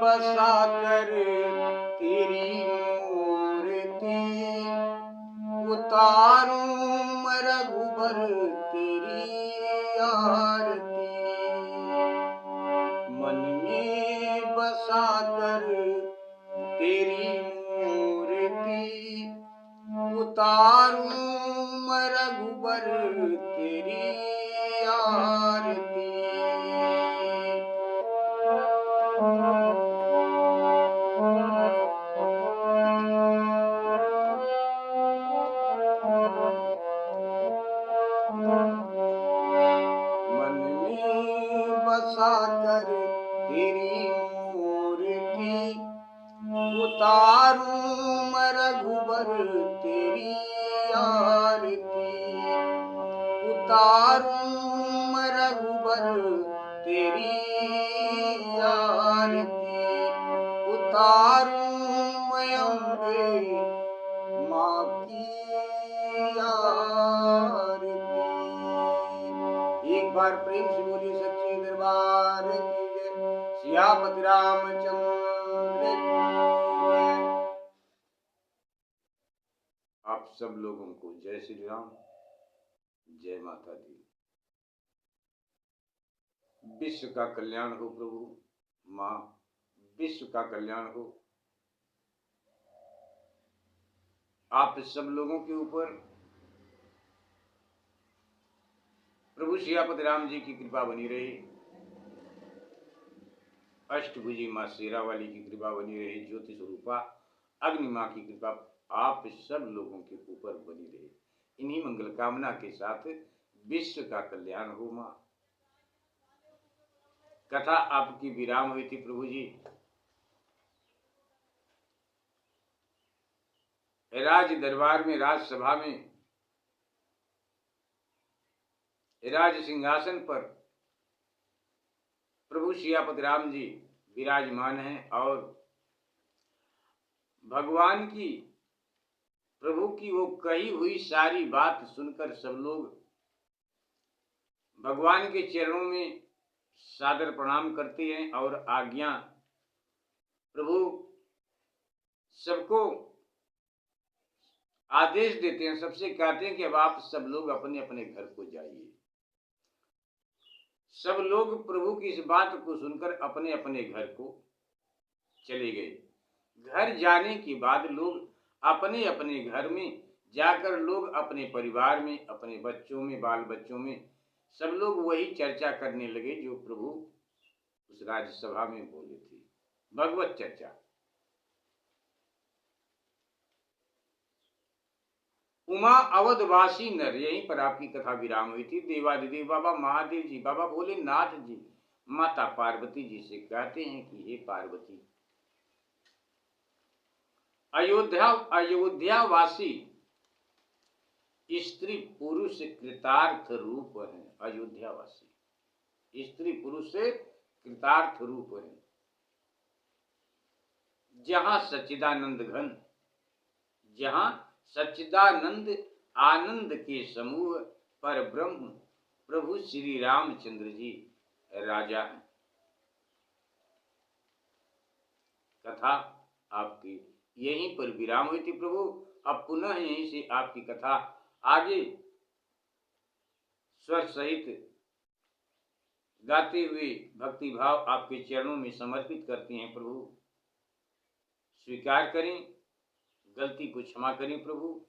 बसा कर तेरी मूर्ति उतारूं मैं रघुबर तेरी आरती। मन में बसा कर तेरी मूर्ति उतारूं मैं रघुबर तेरी आरती। मन में बसा कर तेरी मूर्ति उतारूं मैं रघुबर तेरी आरती। उतारूं मैं रघुबर तेरी आरती। उतारूं मैं अम्बे माँ की आरती। एक बार प्रेम से बोली सच्चे दरबार की जय। सियापति रामचंद्र की जय। आप सब लोगों को जय श्री राम, जय माता दी। विश्व का कल्याण हो प्रभु, माँ विश्व का कल्याण हो। आप सब लोगों के ऊपर प्रभु सियापति राम जी की कृपा बनी रही। अष्टभुजी माँ शेरा वाली की कृपा बनी रही। ज्योति स्वरूपा अग्नि माँ की कृपा आप सब लोगों के ऊपर बनी रही। इन्हीं मंगल कामना के साथ विश्व का कल्याण हो। माँ कथा आपकी विराम हुई थी प्रभु जी। राज दरबार में, राजसभा में, राज सिंहासन पर प्रभु सियापति राम जी विराजमान हैं और भगवान की, प्रभु की वो कही हुई सारी बात सुनकर सब लोग भगवान के चरणों में सादर प्रणाम करते हैं और आज्ञा प्रभु सबको आदेश देते हैं। सबसे कहते हैं कि अब आप सब लोग अपने अपने घर को जाइए। सब लोग प्रभु की इस बात को सुनकर अपने अपने घर को चले गए। घर जाने के बाद लोग अपने अपने घर में जाकर लोग अपने परिवार में, अपने बच्चों में, बाल बच्चों में सब लोग वही चर्चा करने लगे जो प्रभु उस राज्यसभा में बोले थे, भगवत चर्चा। उमा अवधवासी नर, यहीं पर आपकी कथा विराम हुई थी। देवादिदेव बाबा महादेव जी, बाबा भोलेनाथ जी माता पार्वती जी से कहते हैं कि हे पार्वती, अयोध्यावासी स्त्री पुरुष कृतार्थ रूप है। अयोध्यावासी स्त्री पुरुष से कृतार्थ रूप है। जहां सच्चिदानंद घन, जहां सच्चिदानंद आनंद के समूह पर ब्रह्म प्रभु श्री रामचंद्र जी राजा हैं। कथा आपकी यहीं पर विराम हुई थी प्रभु। अब पुनः यहीं से आपकी कथा आगे स्वर सहित गाते हुए भक्ति भाव आपके चरणों में समर्पित करते हैं। प्रभु स्वीकार करें, गलती को क्षमा करें प्रभु।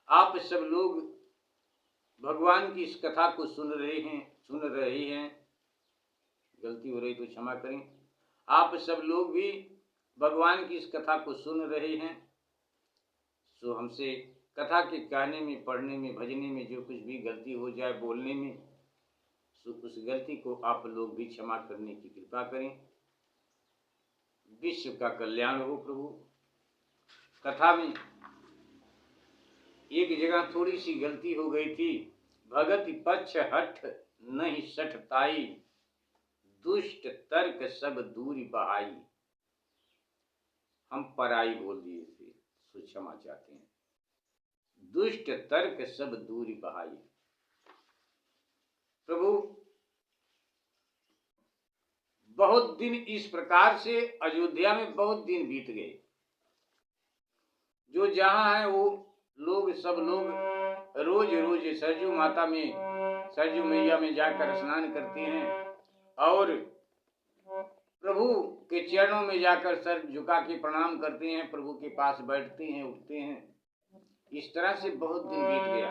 आप सब लोग भगवान की इस कथा को सुन रहे हैं, गलती हो रही तो क्षमा करें। आप सब लोग भी भगवान की इस कथा को सुन रहे हैं, सो हमसे कथा के कहने में, पढ़ने में, भजने में जो कुछ भी गलती हो जाए, बोलने में, सो उस गलती को आप लोग भी क्षमा करने की कृपा करें। विश्व का कल्याण हो प्रभु। कथा में एक जगह थोड़ी सी गलती हो गई थी। भगत पक्ष हठ नहीं सठ ताई, दुष्ट तर्क सब दूरी बहाई। हम पराई बोल दिए थे, सो क्षमा चाहते हैं। दुष्ट तर्क सब दूरी बहाई। प्रभु बहुत दिन इस प्रकार से अयोध्या में बहुत दिन बीत गए। जो जहां है वो लोग, सब लोग रोज रोज सरजू माता में, सरजू मैया में जाकर स्नान करते हैं और प्रभु के चरणों में जाकर सर झुका के प्रणाम करते हैं, प्रभु के पास बैठते हैं, उठते हैं। इस तरह से बहुत दिन बीत गया।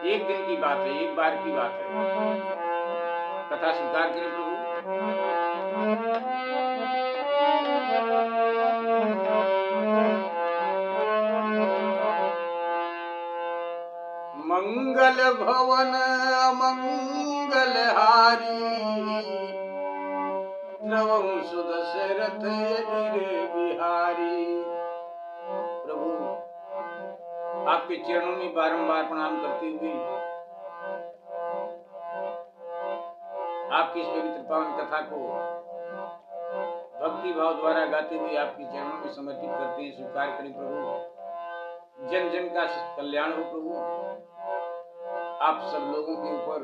एक दिन की बात है, एक बार की बात है। कथा स्वीकार करें प्रभु। मंगल भवन अमंगल हारी, द्रवहु सुदशरथ अजिर बिहारी। प्रभु आपके चरणों में बारंबार प्रणाम करते हुए, आपकी इस पवित्र पावन कथा को भक्ति भाव द्वारा गाते हुए आपके चरणों में समर्पित करते हैं। स्वीकार करें प्रभु। जन जन का कल्याण हो प्रभु। आप सब लोगों के ऊपर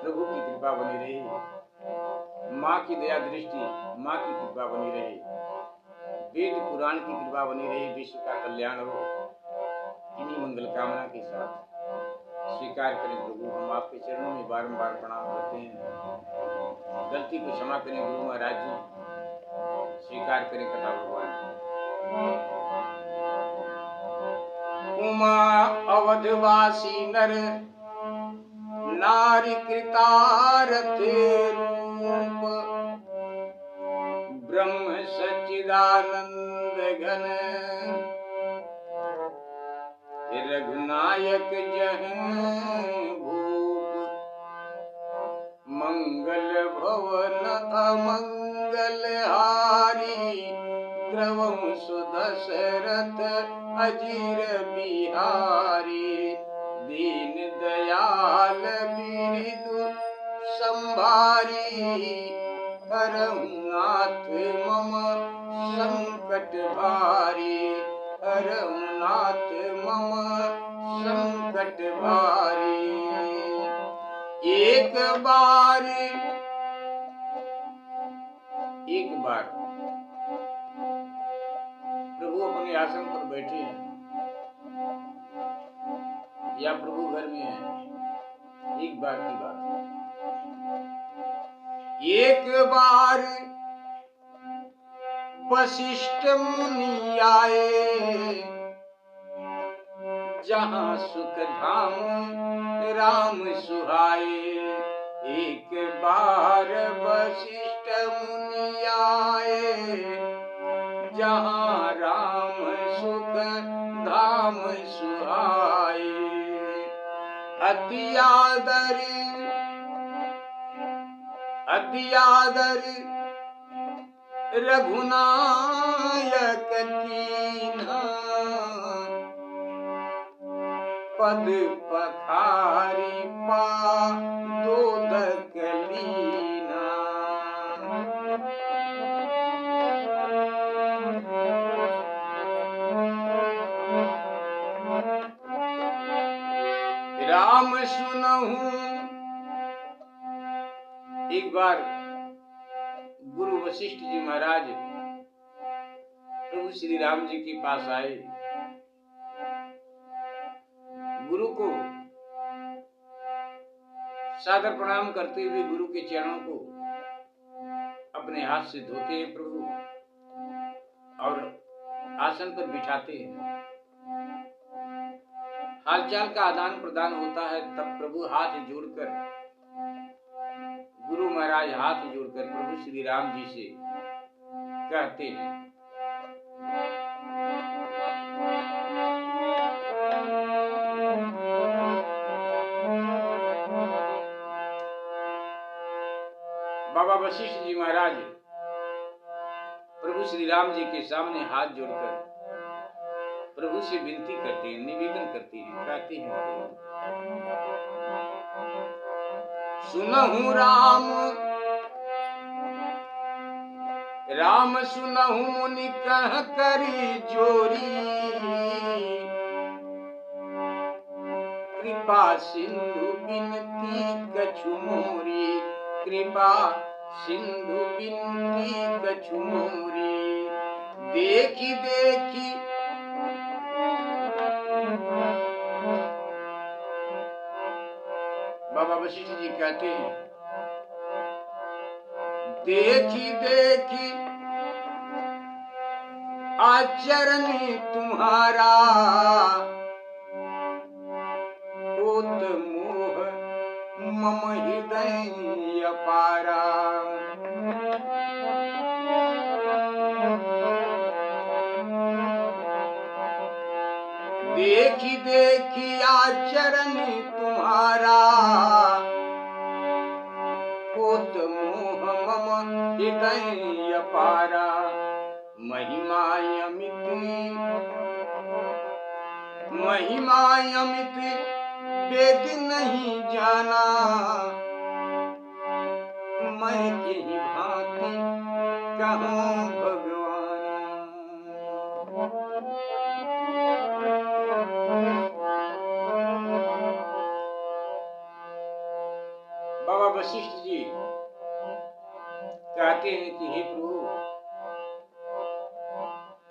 प्रभु की कृपा बनी रहे, माँ की दया दृष्टि, माँ की कृपा बनी रहे, वेद पुराण की कृपा बनी रहे, विश्व का कल्याण हो। इन्हीं मंगल कामना के साथ स्वीकार करें प्रभु। हम आपके चरणों में बारंबार प्रणाम करते हैं। गलती को क्षमा करें गुरु महाराज जी। स्वीकार करें कथा भगवान। उमा अवधवासी नर नारी कृतारथे रूप, ब्रह्म सच्चिदानंद घन रघुनायक जहाँ भूप। मंगल भवन अमंगल हारी, द्रवहु सुदशरथ अजिर बिहारी। दीन दयाल बिरधु संभारी, हरहु नाथ मम संकट भारी। हरहु नाथ मम संकट भारी। एक बार प्रभु अपने आसन पर बैठे हैं या प्रभु घर में है। एक बार की बात है। एक बार वशिष्ठ मुनि आए, जहाँ सुख धाम राम सुहाए। एक बार वशिष्ठ मुनि आए, जहाँ राम सुख धाम सुहाए। अति आदर रघुनायक कीन्हा, पद पखारी पादोदक लीना। राम सुनहु। एक बार गुरु वशिष्ठ जी महाराज प्रभु श्री राम जी के पास आए। गुरु को सादर प्रणाम करते हुए गुरु के चरणों को अपने हाथ से धोते हैं प्रभु। और आसन पर बिठाते हैं। हालचाल का आदान प्रदान होता है। तब प्रभु हाथ जोड़कर, गुरु महाराज हाथ जोड़कर प्रभु श्री राम जी से कहते हैं, बाबा वशिष्ठ जी महाराज प्रभु श्री राम जी के सामने हाथ जोड़कर प्रभु से विनती करते हैं, निवेदन करते हैं, कहते हैं, सुनहु राम राम सुनहु मुनि कह करी जोरी, कृपा सिंधु बिनती कछु मोरी, कृपा सिंधु बिनती कछु मोरी। देखी देखी बाबा वशिष्ठ जी कहते हैं, देखी देखी आचरण तुम्हारा, होत मोह मम हृदय अपारा। देखी देखी आचरण तुम्हारा, होत मोह मम हृदय अपारा। महिमा अमित वेद नहीं जाना, मैं यही भांति कहूँ भगवान। बाबा वशिष्ठ जी कहते हैं कि हे प्रभु,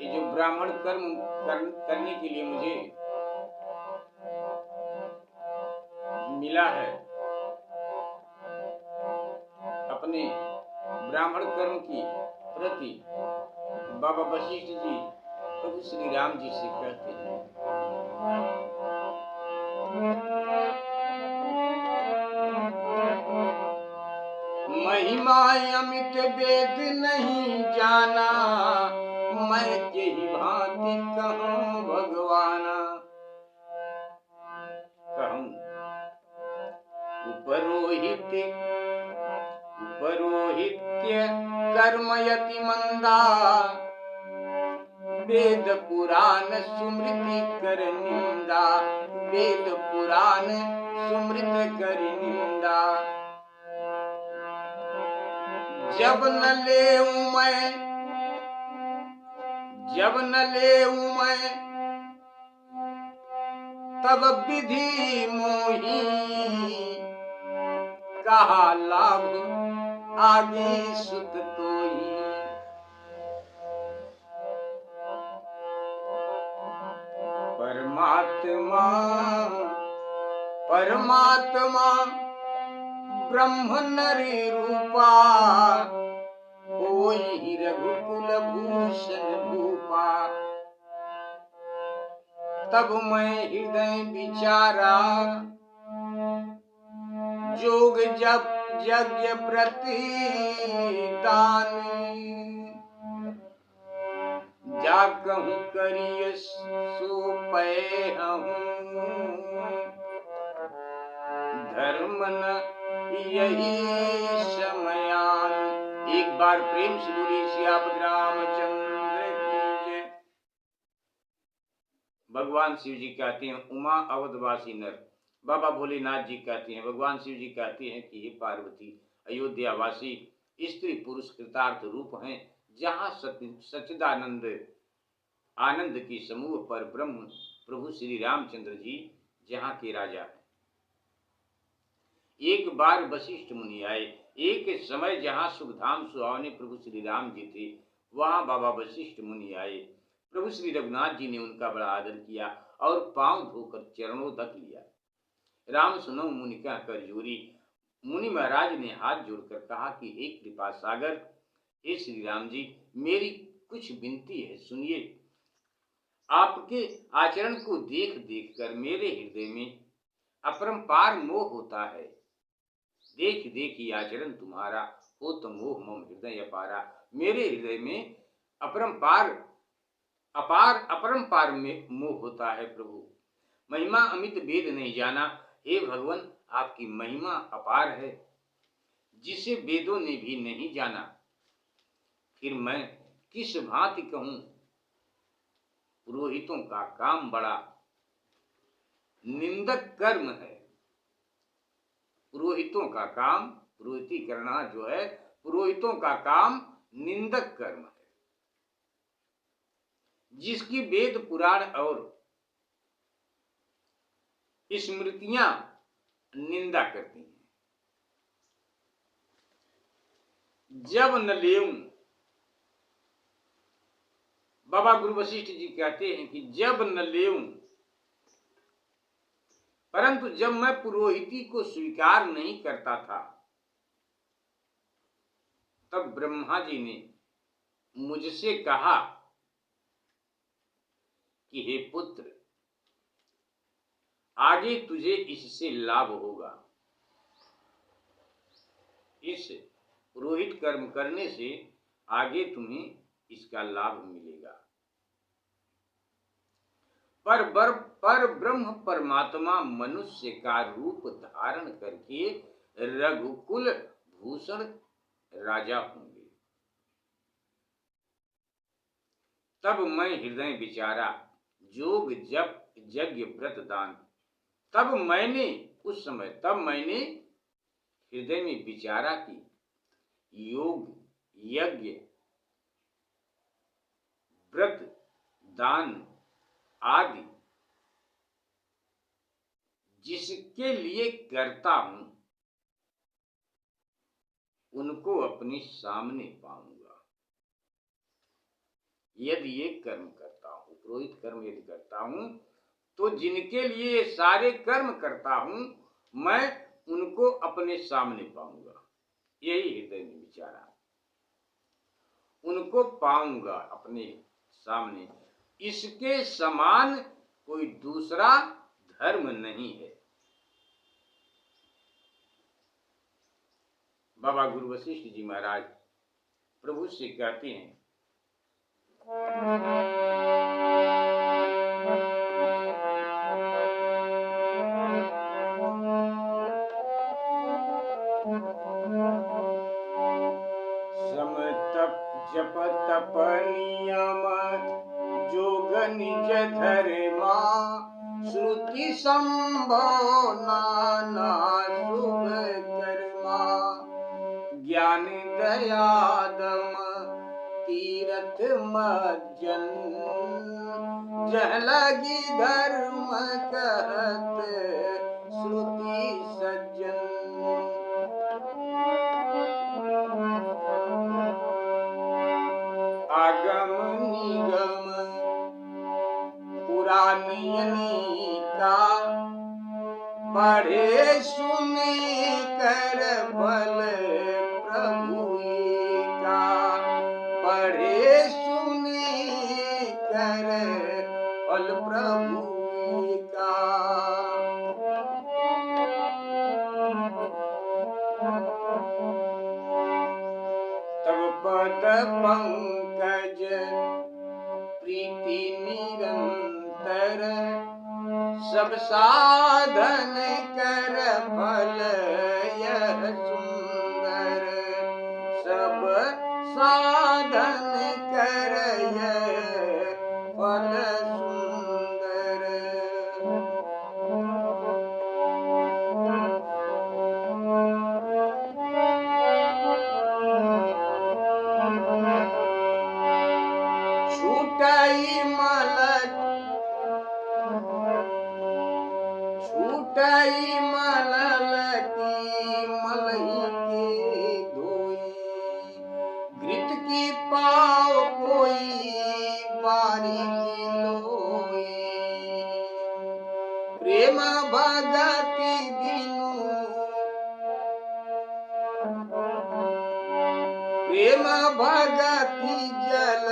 ये जो ब्राह्मण कर्म करने के लिए मुझे मिला है, अपने ब्राह्मण कर्म की प्रति बाबा वशिष्ठ जी प्रभु श्री राम जी से कहते हैं, महिमा अमित वेद नहीं जाना, मैं यही भांति कहूँ भगवाना। कहूँ उपरोहित्य कर्मयति मंदा, वेद पुराण सुमृति कर निंदा, वेद पुराण सुमृत कर निंदा। जब न लेऊं मैं तब विधि मोही, कहा लाभ आगे सुत तोही। परमात्मा ब्रह्म नरी रूपा, होई रघुकुल भूषण भूपा। तब मैं हृदय विचारा, जोग जप यज्ञ प्रति दान। जा कहूँ करिय सो पै धर्म न यही समयान। एक बार प्रेम से बोली सियापत रामचंद्र की जय। भगवान शिव जी कहते हैं, उमा अवधवासी नर। बाबा भोलेनाथ जी कहते हैं, भगवान शिव जी कहते हैं कि हे पार्वती, अयोध्यावासी स्त्री पुरुष कृतार्थ रूप हैं, जहाँ सच्चिदानंद आनंद की समूह पर ब्रह्म प्रभु श्री रामचंद्र जी जहाँ के राजा हैं। एक बार वशिष्ठ मुनि आए। एक समय जहाँ सुखधाम सुहावने प्रभु श्री राम जी थे, वहाँ बाबा वशिष्ठ मुनि आए। प्रभु श्री रघुनाथ जी ने उनका बड़ा आदर किया और पांव धोकर चरणोदक लिया। राम सुनो मुनि का कर जोरी। मुनि महाराज ने हाथ जोड़कर कहा कि हे कृपा सागर, हे श्री राम जी, मेरी कुछ विनती है, सुनिए। आपके आचरण को देख देख कर मेरे हृदय में अपरंपार मोह होता है। देख देख ही आचरण तुम्हारा, हो तो मोह मम हृदय अपारा। मेरे हृदय में अपरंपार अपार अपरंपार में मोह होता है प्रभु। महिमा अमित वेद नहीं जाना। हे भगवान, आपकी महिमा अपार है, जिसे वेदों ने भी नहीं जाना। फिर मैं किस भांति कहूं, पुरोहितों का काम बड़ा निंदक कर्म है। पुरोहितों का काम, पुरोहिती करना जो है, पुरोहितों का काम निंदक कर्म है, जिसकी वेद पुराण और स्मृतियां निंदा करती हैं। जब न लेऊं, बाबा गुरु वशिष्ठ जी कहते हैं कि जब न लेऊं, परंतु जब मैं पुरोहिती को स्वीकार नहीं करता था, तब ब्रह्मा जी ने मुझसे कहा कि हे पुत्र, आगे तुझे इससे लाभ होगा। इस पुरोहित कर्म करने से आगे तुम्हें इसका लाभ मिलेगा। पर ब्रह्म परमात्मा मनुष्य का रूप धारण करके रघुकुल भूषण राजा होंगे। तब मैं हृदय विचारा, जोग जप यज्ञ व्रत दान। तब मैंने हृदय में विचारा कि योग यज्ञ व्रत दान आदि जिसके लिए करता हूं, उनको अपने सामने पाऊंगा। यदि ये कर्म करता हूं, पुरोहित कर्म यदि करता हूं, तो जिनके लिए ये सारे कर्म करता हूं, मैं उनको अपने सामने पाऊंगा। यही हृदय में विचारा, उनको पाऊंगा अपने सामने। इसके समान कोई दूसरा धर्म नहीं है। बाबा गुरु वशिष्ठ जी महाराज प्रभु से कहते हैं, सम तप जप तप नियम जोग निज धर्मा, श्रुति संभव नाना शुभ कर्मा। ज्ञान दया दम तीरथ मज्जन, जह लगी धर्म कहत श्रुति सज्जन। आगम निगम पुराण अनेका, पढ़े सुने कर फल प्रभु का। पढ़े सुने कर फल प्रभु का। तब पद पंकज प्रीति निरंतर, सब साधन कर फल यह सुंदर। सब साधन कर यह फल सुंदर। छूटई मलल की मलही के धोई, घृत की पाव कोई बारी की लोई। प्रेम भगति बिनु, प्रेम भगति जल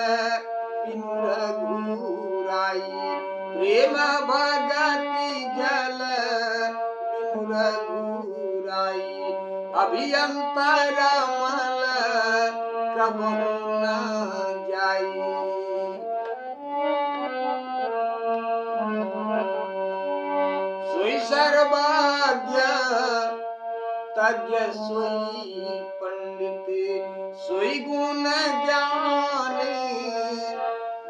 सोई अंतर मल कबहू न जाई। सोई सर्वज्ञ तज्ञ सोई पंडित, सोई गुण ज्ञान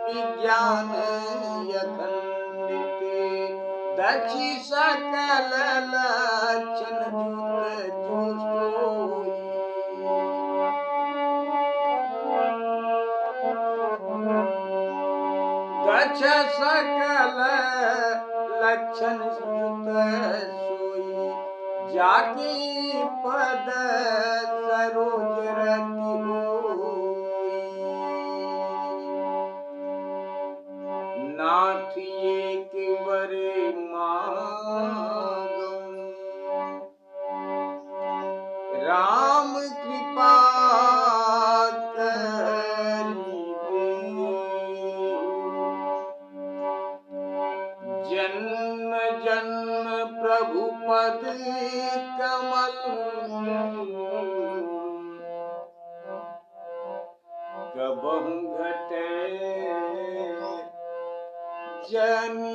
विज्ञान अखंडित। दक्षि सकल लक्षण जुत जो सोई। दक्ष सकल लक्षण जुत सोई। जाके पद सरोज रति होई। नाथ एक बर मांगो राम कृपा जन्म जन्म प्रभु पद कमल कबहू घटे जनी।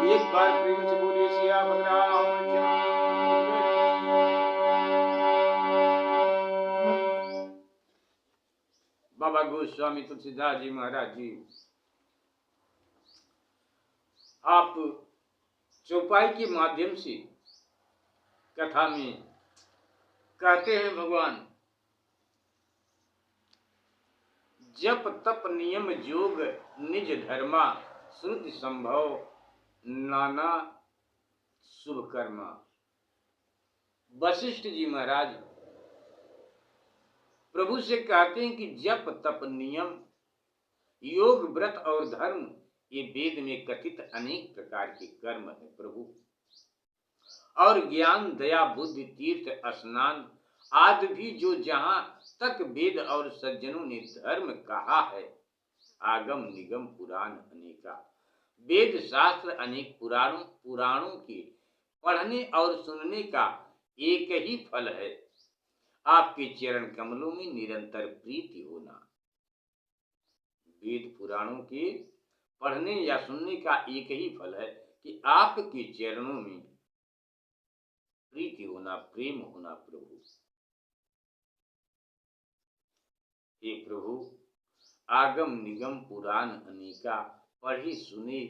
एक बार प्रेम से बोलिए सियावर रामचंद्र। बाबा गोस्वामी तुलसीदास जी महाराज जी आप चौपाई के माध्यम से कथा में कहते हैं भगवान जप तप नियम जोग निज धर्मा श्रुति संभव नाना शुभ कर्मा। वशिष्ठ जी महाराज प्रभु से कहते हैं कि जप तप नियम योग व्रत और धर्म ये वेद में कथित अनेक प्रकार के कर्म है प्रभु। और ज्ञान दया बुद्धि तीर्थ स्नान आदि भी जो जहां तक वेद और सज्जनों ने धर्म कहा है। आगम निगम पुराण अनेका वेद शास्त्र अनेक पुराणों के पढ़ने और सुनने का एक ही फल है आपके चरण कमलों में निरंतर प्रीति होना। वेद पुराणों के पढ़ने या सुनने का एक ही फल है कि आपके चरणों में प्रीति होना प्रेम होना प्रभु। हे प्रभु आगम निगम पुराण अनेका पढ़ी सुने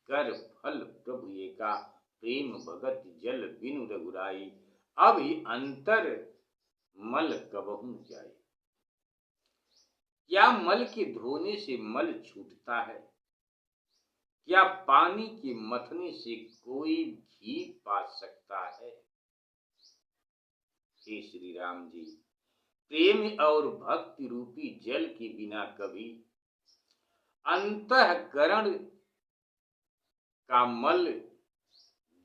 कर फल प्रभु एका। प्रेम भगत जल बिनु रघुराई अभी अंतर मल कबहू जाए। क्या मल के धोने से मल छूटता है? क्या पानी के मथने से कोई घी पा सकता है? हे श्री राम जी प्रेम और भक्ति रूपी जल के बिना कभी अंतःकरण का मल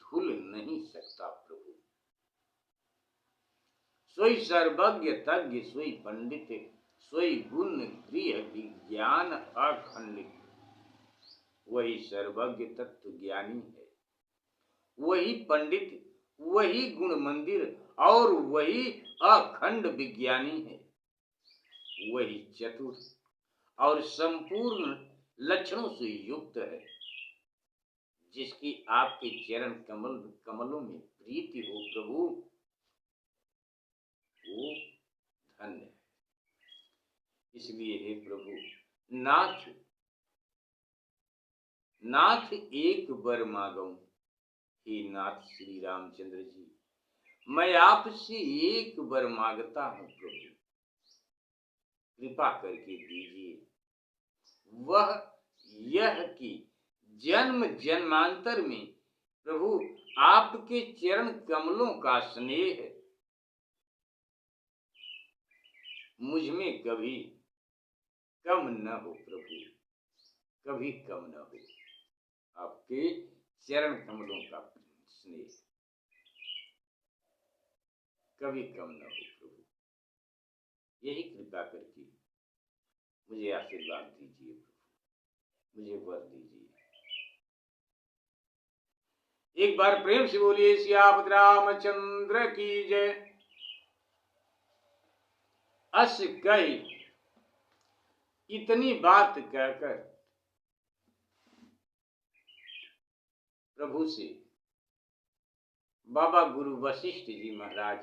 धुल नहीं सकता प्रभु। सोई सर्वज्ञ तज्ञ सोई पंडित सोई गुण गृह विज्ञान अखंडित। वही सर्वज्ञ तत्व ज्ञानी है, वही पंडित, वही गुण मंदिर और वही अखंड विज्ञानी है। वही चतुर और संपूर्ण लक्षणों से युक्त है। जिसकी आपके चरण कमलों में प्रीति हो प्रभु वो धन्य है। इसलिए हे प्रभु नाथ एक वर मांगो। हे नाथ श्री रामचंद्र जी मैं आपसे एक वर मांगता हूं प्रभु कृपा करके दीजिए। वह यह कि जन्म जन्मांतर में प्रभु आपके चरण कमलों का स्नेह मुझ में कभी कम न हो प्रभु, कभी कम न हो। आपके चरण कमलों का स्नेह कभी कम न हो प्रभु। यही कृपा करके मुझे आशीर्वाद दीजिए प्रभु, मुझे वर दीजिए। एक बार प्रेम से बोलिए सियापत रामचंद्र की जय। अस कही इतनी बात कहकर प्रभु से बाबा गुरु वशिष्ठ जी महाराज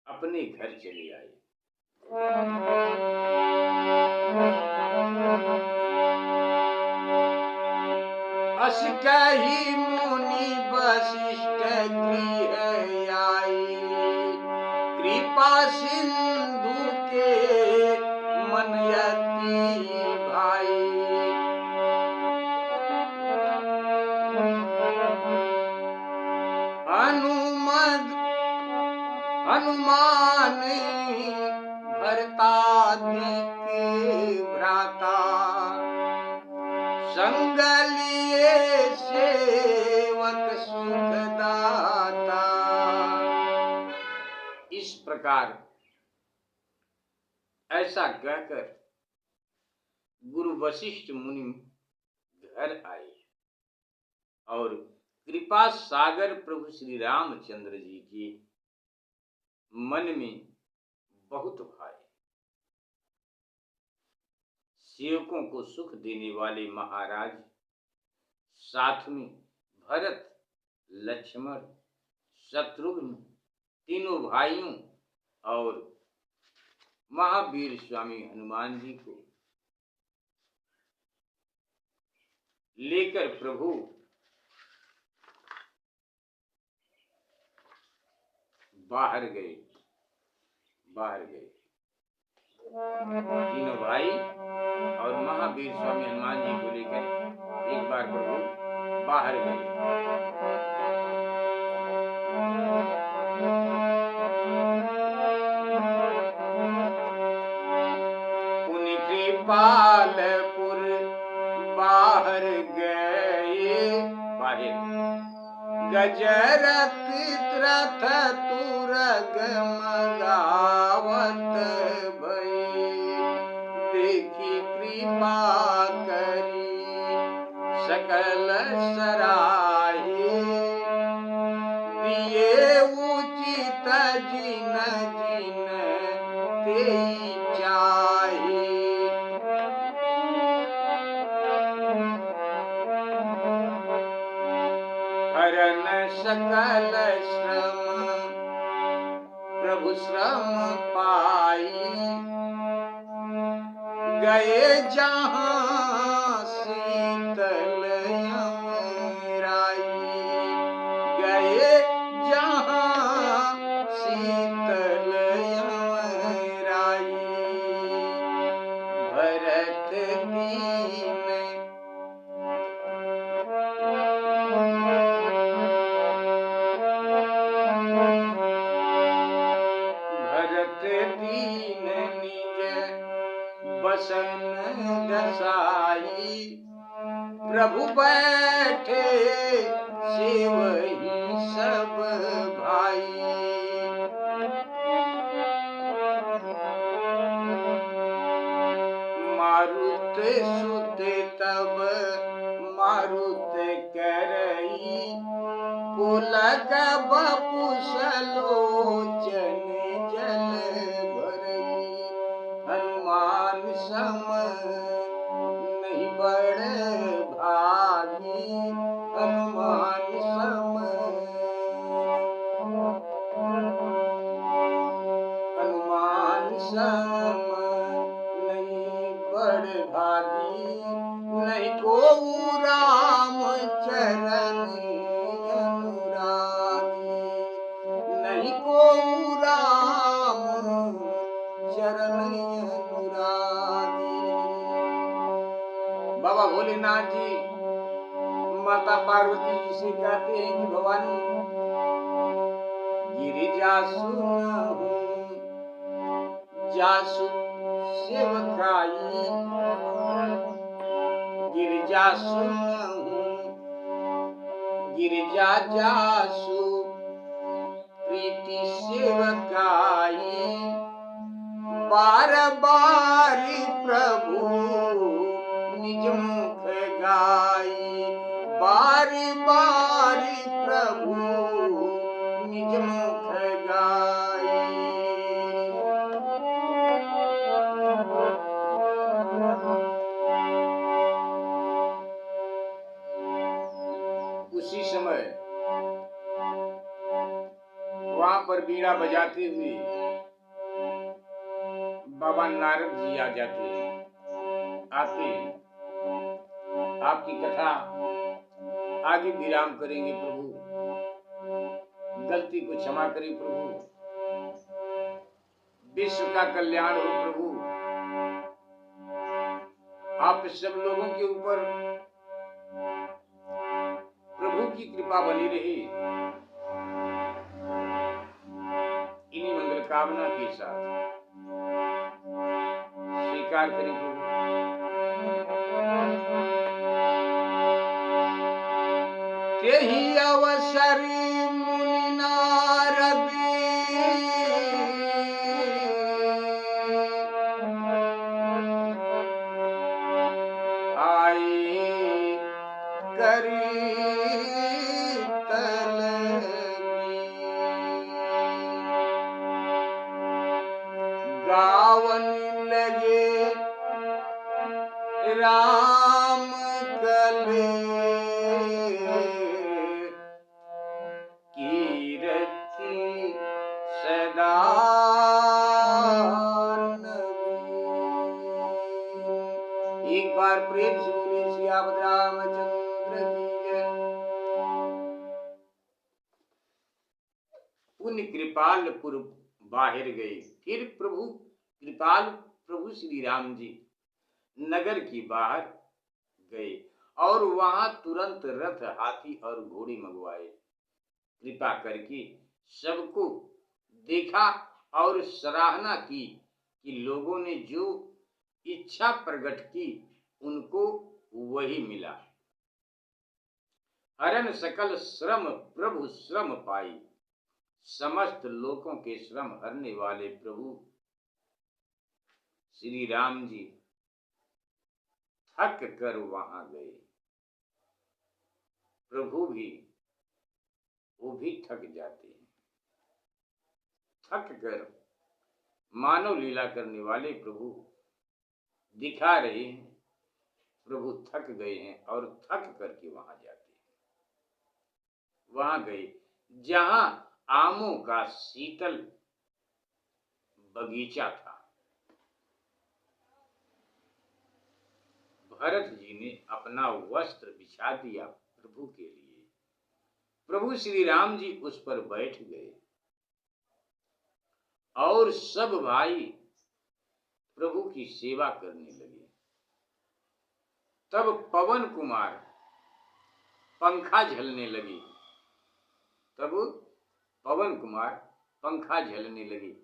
अपने घर चले आए। अस कही मुनि वशिष्ठ गृह आई, कृपा सिंधु के मन अति भाई। हनुमान भरतादिक भ्राता, संग लिए सेवक सुखदाता। इस प्रकार ऐसा कहकर गुरु वशिष्ठ मुनि घर आए और कृपा सागर प्रभु श्री रामचंद्र जी के मन में बहुत भाए। सेवकों को सुख देने वाले महाराज, साथ में भरत, लक्ष्मण, शत्रुघ्न तीनों भाइयों और महावीर स्वामी हनुमान जी को लेकर प्रभु बाहर गए। तीनों भाई और महावीर स्वामी हनुमान जी को लेकर एक बार प्रभु बाहर गए। पुनि कृपालपुर बाहर गए। गजरथ रथ तुरग मगावत भई, देखी कृपा करी सकल सराहे। दिए उचित जिन जिन तेई चाहे। हरन सकल श्रम प्रभु श्रम पाई, गए जहाँ शीतल यमराई। गए जहाँ शीतल यमराई। भरत दीन दीन निज बसन दसाई। प्रभु बैठे सेवही सब भाई। मारुत सुत तब मारुत करई, पुलक बपुसलोचन जल भरई। हनुमान सम नहीं बड़ भागी, हनुमान सम नहीं बड़ भागी। नहीं को राम चरण अनुरागी, नहीं को राम चरण अनुरागी। बाबा भोलेनाथ जी माता पार्वती जी से कहते हैं कि भवानी गिरिजा सुनहु जासु सेवकाई। गिरिजा सुनहु गिरिजा जासु प्रीति सेवकाई। बार बार प्रभु निज मुख गाई। बारी बारी प्रभु निज मुख गाई। उसी समय वहां पर बीड़ा बजाते हुए बाबा नारद जी आ जाते हैं, आते हैं। आपकी कथा आगे विराम करेंगे प्रभु, गलती को क्षमा करें प्रभु, विश्व का कल्याण हो प्रभु, आप सब लोगों के ऊपर प्रभु की कृपा बनी रहे। इन्हीं मंगल कामना के साथ स्वीकार करें प्रभु। यही अवसर मुनि नारद आए करी गावन लगे राम कले कीर्ति सदा नवीन। एक बार प्रेम से बोले सियावत रामचंद्र की जय। पुण्य कृपालपुर बाहर गए। फिर कृपाल प्रभु श्री राम जी नगर की बाहर गए और वहां तुरंत रथ, हाथी और घोड़े मंगवाए। कृपा करके सबको देखा और सराहना की कि लोगों ने जो इच्छा प्रकट की उनको वही मिला। हरन सकल श्रम प्रभु श्रम पाई, समस्त लोगों के श्रम हरने वाले प्रभु श्री राम जी थक कर वहां गए। प्रभु भी वो भी थक जाते हैं। थक कर मानव लीला करने वाले प्रभु दिखा रहे हैं, प्रभु थक गए हैं और थक करके वहां जाते हैं। वहां गए जहां आमों का शीतल बगीचा था। भरत जी ने अपना वस्त्र बिछा दिया प्रभु के लिए। प्रभु श्री राम जी उस पर बैठ गए और सब भाई प्रभु की सेवा करने लगे। तब पवन कुमार पंखा झलने लगे।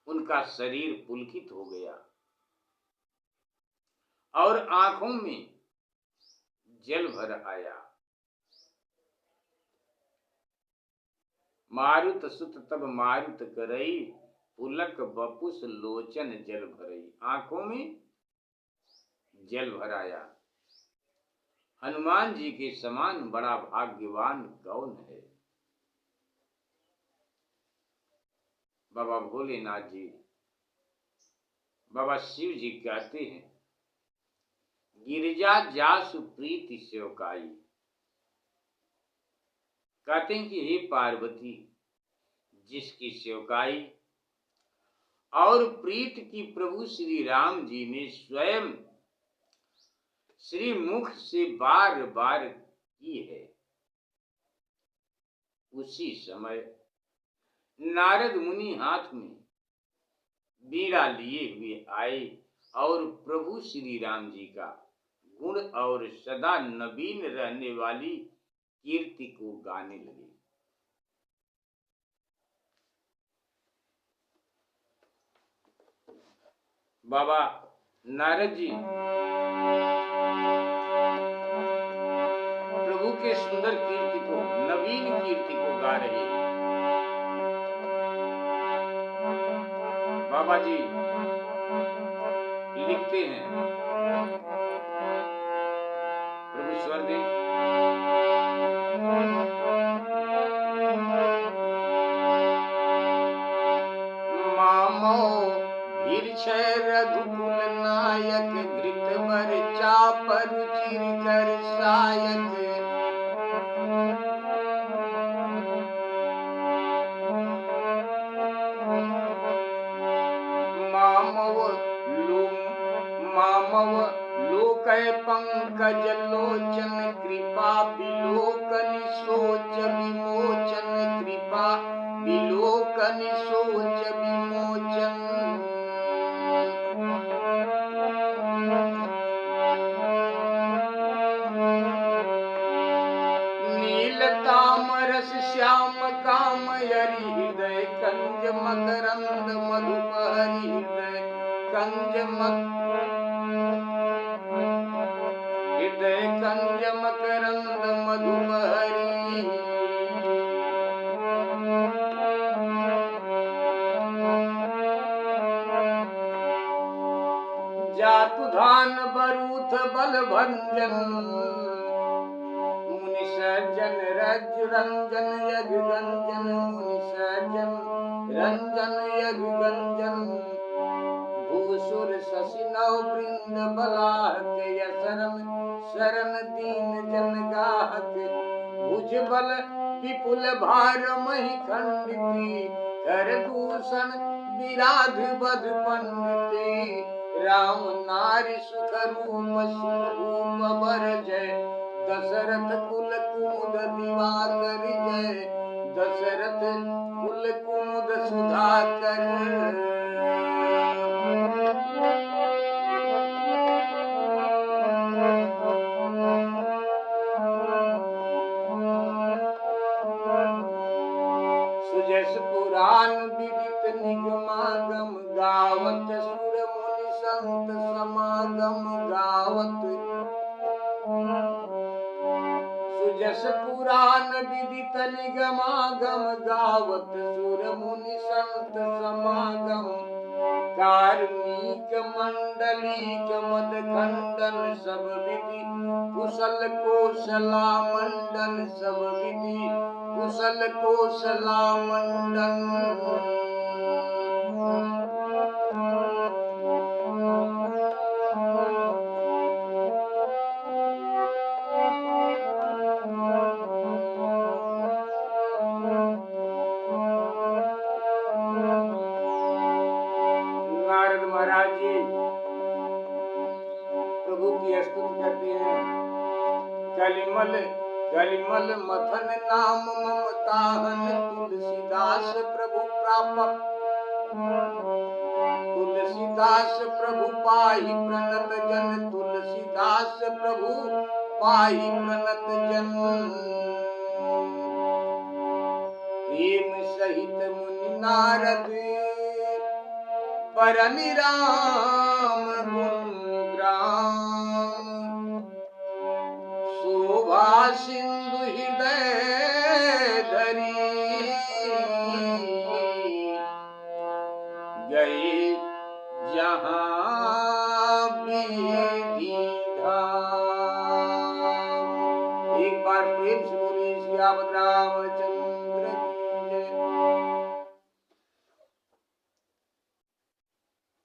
उनका शरीर पुलकित हो गया और आंखों में जल भर आया। मारुत सुत तब मारुत करई, पुलक बपुस लोचन जल भरई। आंखों में जल भर आया। हनुमान जी के समान बड़ा भाग्यवान कौन है। बाबा भोलेनाथ जी, बाबा शिव जी कहते हैं, गिरिजा जासु प्रीति सेवकाई। कहते हैं कि हे पार्वती, जिसकी सेवकाई और प्रीत की प्रभु श्री राम जी ने स्वयं श्री मुख से बार बार की है, उसी समय नारद मुनि हाथ में बीड़ा लिए हुए आए और प्रभु श्री राम जी का गुण और सदा नवीन रहने वाली कीर्ति को गाने लगे। बाबा नारद जी प्रभु के सुंदर कीर्ति को, नवीन कीर्ति को गा रहे हैं। बाबा जी लिखते हैं, प्रभु स्वर दें। मामो भीरक्षय रघुकुल नायक, घृत बर चाप रुचिर कर सायक। मामव लोकय पंकज लोचन, कृपा बिलोकनि सोच विमोचन। कृपा बिलोकनि सोच विमोचन। नील तामरस श्याम काम हरि, हृदय कंज मकरंद मधुप हरि। हृदय कंज मकरंद मधुप हरि। जातु धान बरूथ बल भंजन, मुनि सज्जन रज रंजन यग गंजन। मुनि सज्जन रंजन यग गंजन। भूसुर शशि नव वृंद बलाहक, यसरन शरण दीन जन गाहक। भुज बल विपुल भार मही खंडित, कर दूषण विराध बध पंडित। राम नारी सुख रूप सुरूप बर जय, दशरथ कुल कुमुद दिवाकर जय। दशरथ कुल कुमुद सुधाकर। सुजस पुराण विदित निगमागम, गावत सुर मुनि संत समागम। गावत सुजस पुराण विदित निगमागम, गावत सुर मुनि संत समागम। कार्मिक मंडलीक मद खंडन, सब विधि कुशल कोशला मंडन। सब विधि कुशल कोशला मंडन। नारद महाराज जी प्रभु की स्तुति करते हैं। कलिमल कलिमल मथन नाम ममताहन, तुलसीदास प्रभु प्रापक। तुलसीदास प्रभु पाहि प्रणत जन, तुलसीदास प्रभु पाहि प्रणत जन। प्रेम सहित मुनि नारद, परनि राम गुण ग्राम। शोभा सिंधु हृदय धरी, गए जहाँ विधि धाम। एक बार प्रेम से बोलिए सियावत रामचंद्र की जय।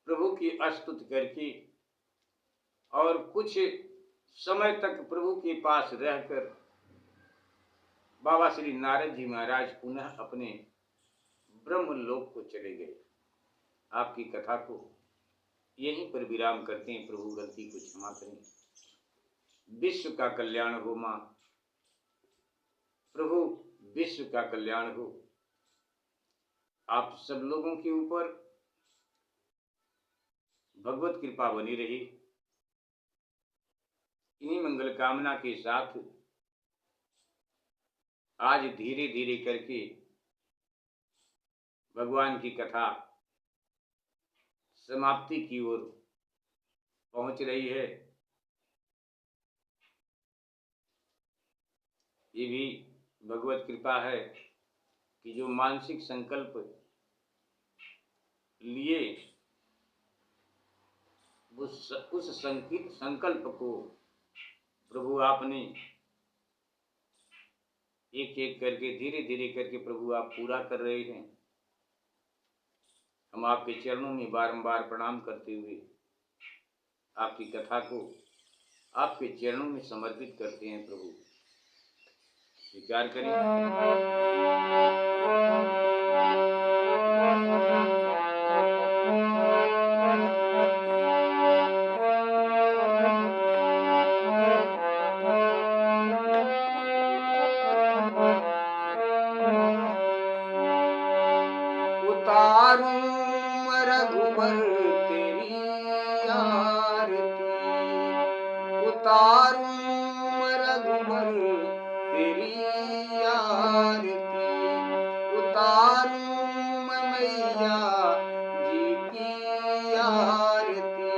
प्रभु की स्तुति करके और कुछ समय तक प्रभु के पास रहकर बाबा श्री नारद जी महाराज पुनः अपने ब्रह्मलोक को चले गए। आपकी कथा को यहीं पर विराम करते हैं। प्रभु गलती को क्षमा करें। विश्व का कल्याण हो मां। प्रभु विश्व का कल्याण हो। आप सब लोगों के ऊपर भगवत कृपा बनी रही। इन्हीं मंगल कामना के साथ आज धीरे धीरे करके भगवान की कथा समाप्ति की ओर पहुंच रही है। ये भी भगवत कृपा है कि जो मानसिक संकल्प लिए उस संकल्प को प्रभु आपने एक एक करके धीरे धीरे करके प्रभु आप पूरा कर रहे हैं। हम आपके चरणों में बारंबार प्रणाम करते हुए आपकी कथा को आपके चरणों में समर्पित करते हैं। प्रभु स्वीकार करें। उतारूं रघुबर तेरी आरती, उतारूं रघुबर तेरी आरती, उतारूं मैया जी की आरती,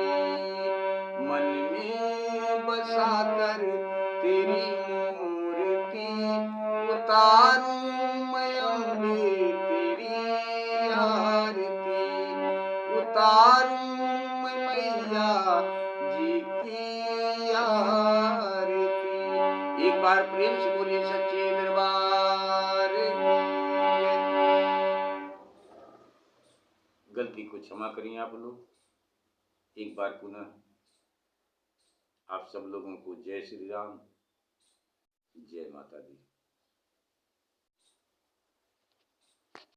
मन में बसाकर तेरी मूर्ति, उतारूं मैं अम्बे तेरी आरती, उतारूं मैं मैया जी की आरती। एक बार प्रेम से बोलिए सच्चे दरबार की। गलती को क्षमा करिए आप लोग। एक बार पुनः आप सब लोगों को जय श्री राम, जय माता दी।